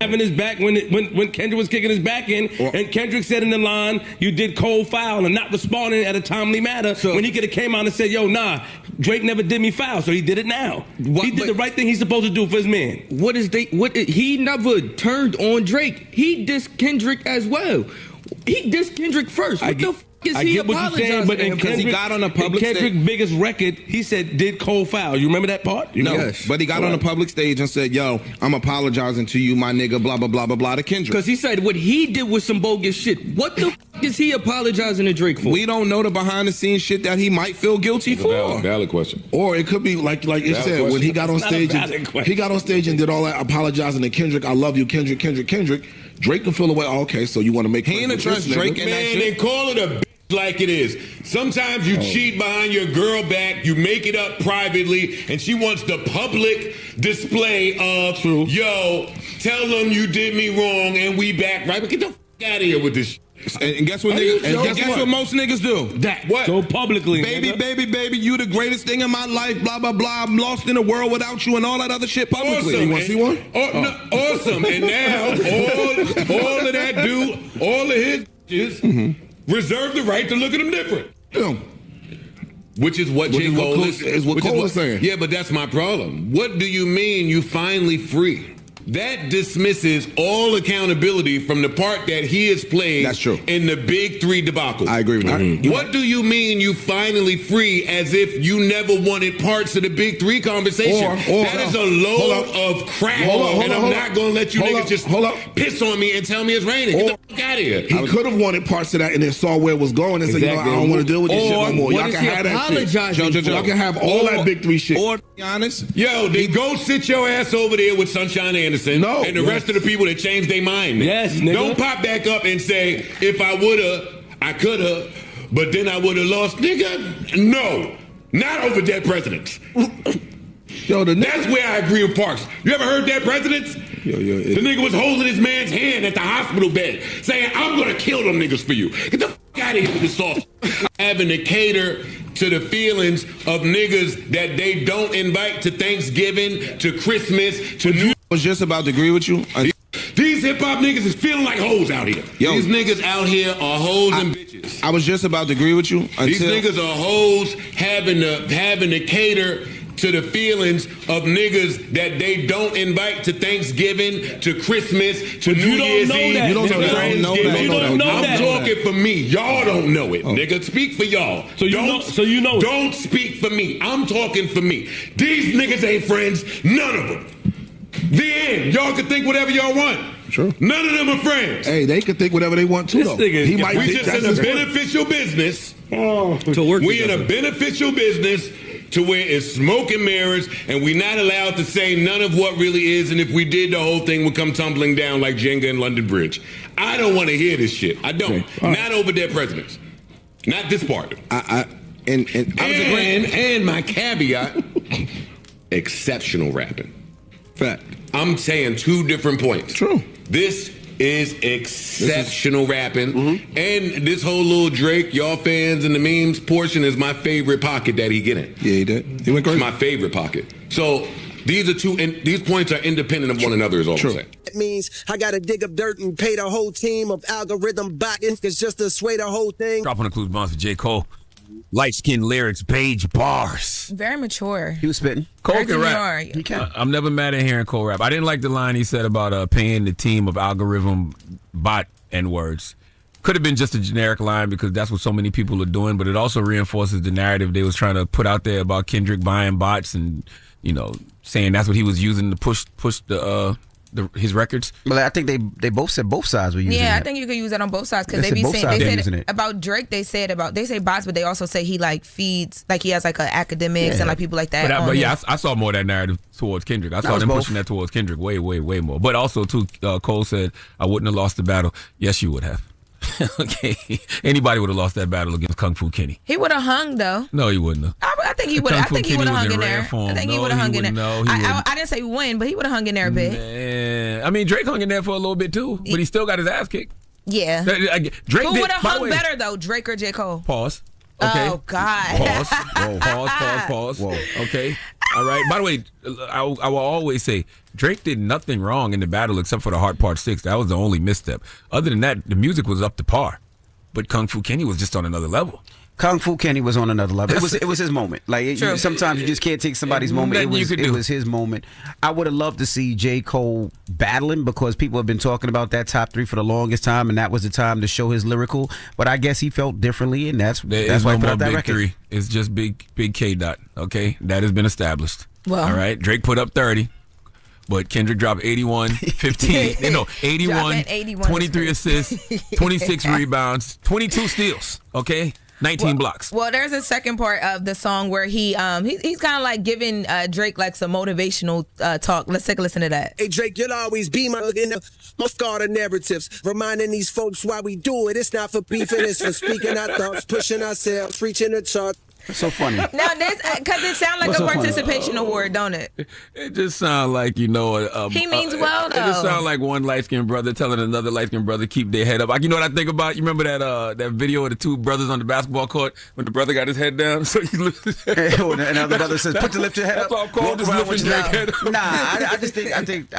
having his back when Kendrick was kicking his back in, and Kendrick said in the line, "You did cold foul," and not responding at a timely manner when he could have came out and said, "Yo, nah, Drake never did me foul," so he did it now. He did the right thing he's supposed to do for his man. He never turned on Drake. He dissed Kendrick as well. He dissed Kendrick first. What the f*** is he apologizing but to him? Kendrick, he got on a public stage. Kendrick's biggest record, he said, did cold foul. You remember that part? No, Yes. but he got on a public stage and said, "Yo, I'm apologizing to you, my nigga, blah, blah, blah, blah, blah," to Kendrick. Because he said what he did was some bogus shit. What the f*** is he apologizing to Drake for? We don't know the behind-the-scenes shit that he might feel guilty for. Valid question. Or it could be like it said when he got on stage. He got on stage and did all that apologizing to Kendrick. "I love you, Kendrick, Kendrick, Kendrick." Drake can feel away. Oh, okay, so you want to make He ain't trust Drake in that Man, shit. they call it a bitch like it is. Sometimes you cheat behind your girl back, you make it up privately, and she wants the public display of, yo, tell them you did me wrong and we back right. But get the f*** out of here with this shit. And guess what, niggas? And guess what most niggas do? What? So publicly, Baby, baby, you the greatest thing in my life, blah, blah, blah. I'm lost in the world without you and all that other shit publicly. Awesome. You want to see one? Awesome. And now all of that dude, all of his bitches reserve the right to look at him different. Yeah. Which is what J. Cole is what Cole is saying. Yeah, but that's my problem. What do you mean you finally free? That dismisses all accountability from the part that he has played That's true. in the Big Three debacle. I agree with that. What do you mean you finally free as if you never wanted parts of the Big Three conversation? That is a load of crap, and I'm not going to let you niggas just piss on me and tell me it's raining. Get the fuck out of here. He could have wanted parts of that and then saw where it was going and said, "You know, I don't want to deal with this shit no more. Y'all can have that shit. Y'all can have all that Big Three shit." Or, to be honest, Yo, then go sit your ass over there with Sunshine Anderson and the rest of the people that changed their mind. Yes, nigga. Don't pop back up and say, "If I woulda, I coulda, but then I woulda lost." Nigga, no. Not over dead presidents. That's where I agree with Parks. You ever heard dead presidents? The nigga was holding his man's hand at the hospital bed saying, "I'm gonna kill them niggas for you." Get the fuck out of here with this soft. Having to cater to the feelings of niggas that they don't invite to Thanksgiving, to Christmas, to New. I was just about to agree with you. These hip hop niggas is feeling like hoes out here. Yo, these niggas out here are hoes and bitches. I was just about to agree with you. These niggas are hoes having to cater to the feelings of niggas that they don't invite to Thanksgiving, to Christmas, to New Year's Eve. You don't know that. I'm talking for me. Y'all don't know it, nigga. Speak for y'all. So you know. Don't speak for me. I'm talking for me. These niggas ain't friends. None of them. The end. Y'all can think whatever y'all want. Sure. None of them are friends. Hey, they can think whatever they want too, though. We just in a beneficial business. We in a beneficial business to where it's smoke and mirrors, and we're not allowed to say none of what really is, and if we did, the whole thing would come tumbling down like Jenga and London Bridge. I don't want to hear this shit. I don't. Not over dead presidents. Not this part. And my caveat, exceptional rapping. Fact. I'm saying two different points. True. This is exceptional rapping. And this whole little Drake, y'all fans and the memes portion is my favorite pocket that he get in. Yeah, he did. He went crazy. It's my favorite pocket. So these are two, and these points are independent of one another is all I'm saying. That means I gotta dig up dirt and pay the whole team of algorithm bots. It's just to sway the whole thing. Dropping the clues bonds for J. Cole. Light skin lyrics, beige bars. Very mature. He was spitting. Cole can rap. He can. I'm never mad at hearing Cole rap. I didn't like the line he said about paying the team of algorithm bot N-words. Could have been just a generic line because that's what so many people are doing, but it also reinforces the narrative they was trying to put out there about Kendrick buying bots and, you know, saying that's what he was using to push his records. Well, I think they both said both sides were using it. I think you could use that on both sides because they be saying they said about Drake. They say bots, but they also say he like feeds like he has like academics and like people like that. But I saw more of that narrative towards Kendrick. I saw them pushing that towards Kendrick way more. But also too, Cole said I wouldn't have lost the battle. Yes, you would have. Okay, anybody would have lost that battle against Kung Fu Kenny. He would have hung though. No, he wouldn't have. I think he would. I think he would have hung in there. Form. I think he would have hung in there. No, I didn't say win, but he would have hung in there a bit. Man. I mean, Drake hung in there for a little bit too, but he still got his ass kicked. Yeah. Drake Who would have hung better though, Drake or J. Cole? Pause. Okay. Oh God. Pause. Whoa. Pause. Whoa. Okay. All right. By the way, I will always say Drake did nothing wrong in the battle except for the Hard Part 6. That was the only misstep. Other than that, the music was up to par. But Kung Fu Kenny was just on another level. Kung Fu Kenny was on another level. It was his moment. Sometimes you just can't take somebody's moment. It was his moment. I would have loved to see J. Cole battling because people have been talking about that top 3 for the longest time, and that was the time to show his lyrical. But I guess he felt differently, and that's why he put out that record. 3. It's just big K Dot. Okay, that has been established. Well, all right. Drake put up 30. But Kendrick dropped 81, 15, 81, 23 assists, 26 rebounds, 22 steals, okay? 19 blocks. Well, there's a second part of the song where he's kind of like giving Drake like some motivational talk. Let's take a listen to that. Hey, Drake, you'll always be my scarred narratives, reminding these folks why we do it. It's not for beefing, it's for speaking our thoughts, pushing ourselves, reaching the chart. That's so funny. Now, this because it sounds like a participation award, don't it? It just sounds like, he means well, though. It just sounds like one light-skinned brother telling another light-skinned brother keep their head up. Like, you know what I think about? You remember that video of the 2 brothers on the basketball court when the brother got his head down? So he lifted his head up. And another brother says, lift your head up. That's all called, just lifting your head up. Nah, I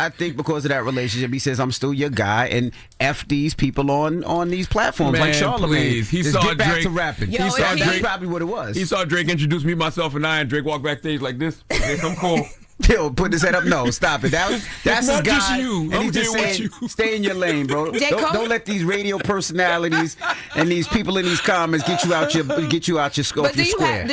think because of that relationship, he says, I'm still your guy, and F these people on these platforms like Charlamagne. He saw get back Drake to rapping. Yo, That's probably what it was. He saw Drake introduce me, myself, and I, and Drake walked backstage like this. Here come Cole. Yo, put his head up. No, stop it. That's his guy. Just you. And he's just saying, stay in your lane, bro. Don't let these radio personalities and these people in these comments get you out your scope. But do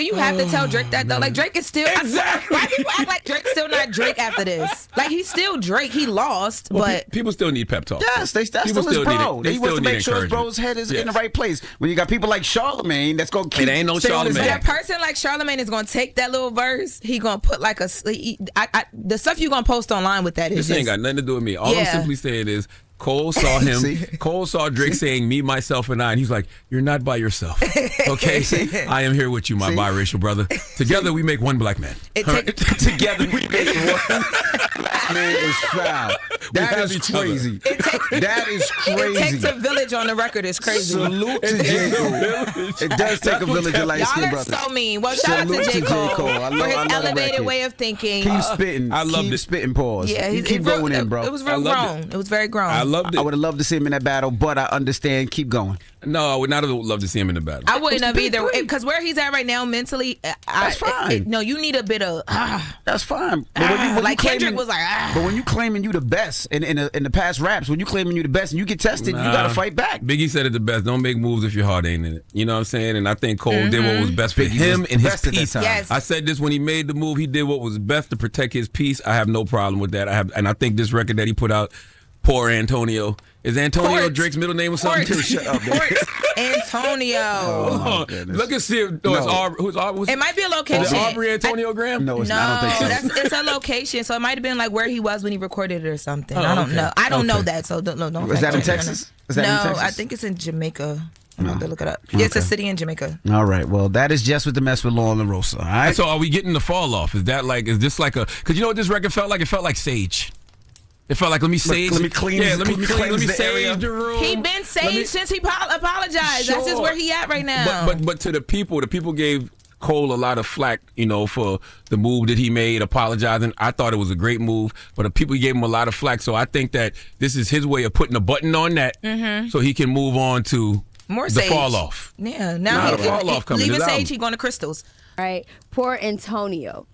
you have to tell Drake that though? Like Drake is still exactly. Why people act like Drake's still not Drake after this? Like he's still Drake. He lost, but people still need pep talk. Yes, that's still his bro. He wants to make sure his bro's head is in the right place. When you got people like Charlamagne that's gonna keep. It ain't no Charlamagne. A person like Charlamagne is gonna take that little verse. He gonna put like the stuff you gonna post online with that is this ain't got nothing to do with me. All I'm simply saying is Cole saw him. Cole saw Drake saying me, myself, and I, and he's like, "You're not by yourself, okay? I am here with you, my biracial brother. Together we make one black man. Together we make one black man is foul. That is crazy. That is crazy. It takes a village on the record. It's crazy. Salute to J. Cole. It does take a village of light-skinned brothers. Y'all are so mean. Well, shout out to J. Cole for his elevated way of thinking. Keep spitting. I love it. Spitting pause. Yeah, you keep going in, bro. It was real grown. It was very grown. I loved it. I would have loved to see him in that battle, but I understand. Keep going. No, I would not have loved to see him in the battle. I wouldn't have either, because where he's at right now mentally, that's fine. No, you need a bit of. That's fine. But when Kendrick was like. But when you claiming you the best in the past raps, when you claiming you the best and you get tested, you gotta fight back. Biggie said it the best. Don't make moves if your heart ain't in it. You know what I'm saying? And I think Cole did what was best for him and his peace. Yes. I said this when he made the move. He did what was best to protect his peace. I have no problem with that. And I think this record that he put out, Poor Antonio. Is Antonio Drake's middle name or something? Shut up, man. Antonio. Oh, look and see. Who's Aubrey? It might be a location. Is it Aubrey Antonio Graham? No, it's not. I don't think so. It's a location, so it might have been like where he was when he recorded it or something. I don't know. I don't know that, so don't. Is that in Texas? No, I think it's in Jamaica. I'm going to look it up. Okay. It's a city in Jamaica. All right. Well, that is just with the mess with Law and LaRosa. All right. So are we getting the fall off? Is this like a? Because you know what this record felt like? It felt like Sage. It felt like let me sage. Let me clean. Yeah, let me sage the room. He been saged since he apologized. Sure. That's just where he at right now. But to the people gave Cole a lot of flack, for the move that he made, apologizing. I thought it was a great move, but the people gave him a lot of flack. So I think that this is his way of putting a button on that, so he can move on to more the sage. fall off. Yeah, now the fall off coming. Leaving Sage, he going to Crystals. All right, poor Antonio.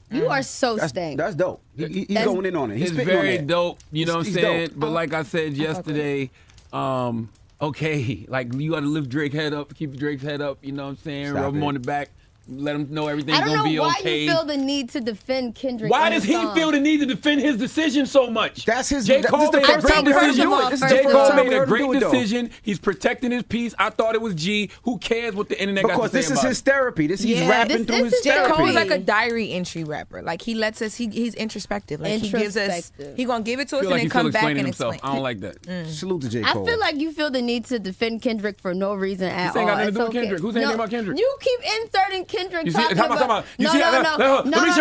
You are so stank. That's dope. He's going in on it. He's very dope. You know what I'm saying? Dope. But like I said yesterday, okay, like you got to lift Drake's head up, keep Drake's head up. You know what I'm saying? Rub him on the back. Let him know everything's going to be okay. I don't know why you feel the need to defend Kendrick. Why does he feel the need to defend his decision so much? That's his. J. Cole made a great decision. J. Cole made a great decision. He's protecting his peace. I thought it was G. Who cares what the internet got to say about it? Because this is his therapy. He's rapping through his therapy. J. Cole is like a diary entry rapper. Like he lets us. He's introspective. Like he gives us. He gonna give it to us and then come back and explain. I don't like that. Salute to J. Cole. I feel like you feel the need to defend Kendrick for no reason at all. This ain't got nothing to do with Kendrick. Who's saying about Kendrick? You keep inserting Kendrick. Let me show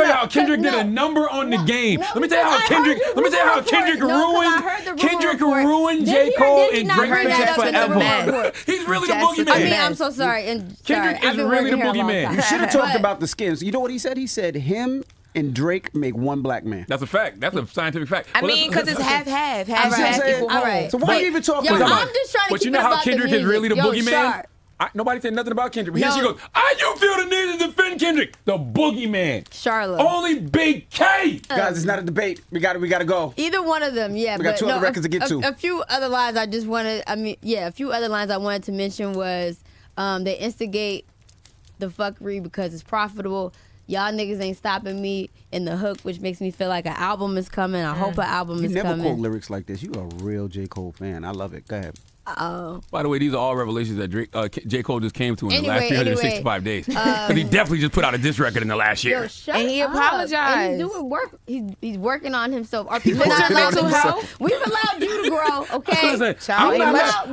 you how Kendrick did a number on the game. Let me tell you how Kendrick ruined J. Cole and Drake fans forever. He's really the boogeyman. I mean, I'm so sorry. Kendrick is really the boogeyman. You should have talked about the skins. You know what he said? He said him, and Drake make one black man. That's a fact. That's a scientific fact. I mean, because it's half-half. Half equal more. So why are you even talking Yo, about I'm just trying to But keep you know it how about Kendrick the is really the music. boogeyman? Nobody said nothing about Kendrick. But here No. she goes, you feel the need to defend Kendrick. The boogeyman. Charlotte. Only Big K. Guys, it's not a debate. We got to go. Either one of them, yeah. We got two other records to get to. A few other lines I just wanted, a few other lines I wanted to mention was they instigate the fuckery because it's profitable. Y'all niggas ain't stopping me in the hook, which makes me feel like an album is coming. I hope an album is coming. You never quote lyrics like this. You are a real J. Cole fan. I love it. Go ahead. By the way, these are all revelations that J. Cole just came to in the last 365 days. Because he definitely just put out a diss record in the last year. And he apologized. And he's doing work. He's working on himself. Are people He's not working allowed on to himself? grow? We've allowed you to grow, okay? Listen, Child, I'm not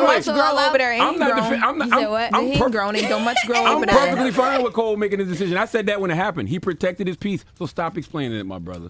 much grow over there. I'm not He ain't grown. Ain't don't much grow over there. I'm perfectly fine with Cole making his decision. I said that when it happened. He protected his peace. So stop explaining it, my brother.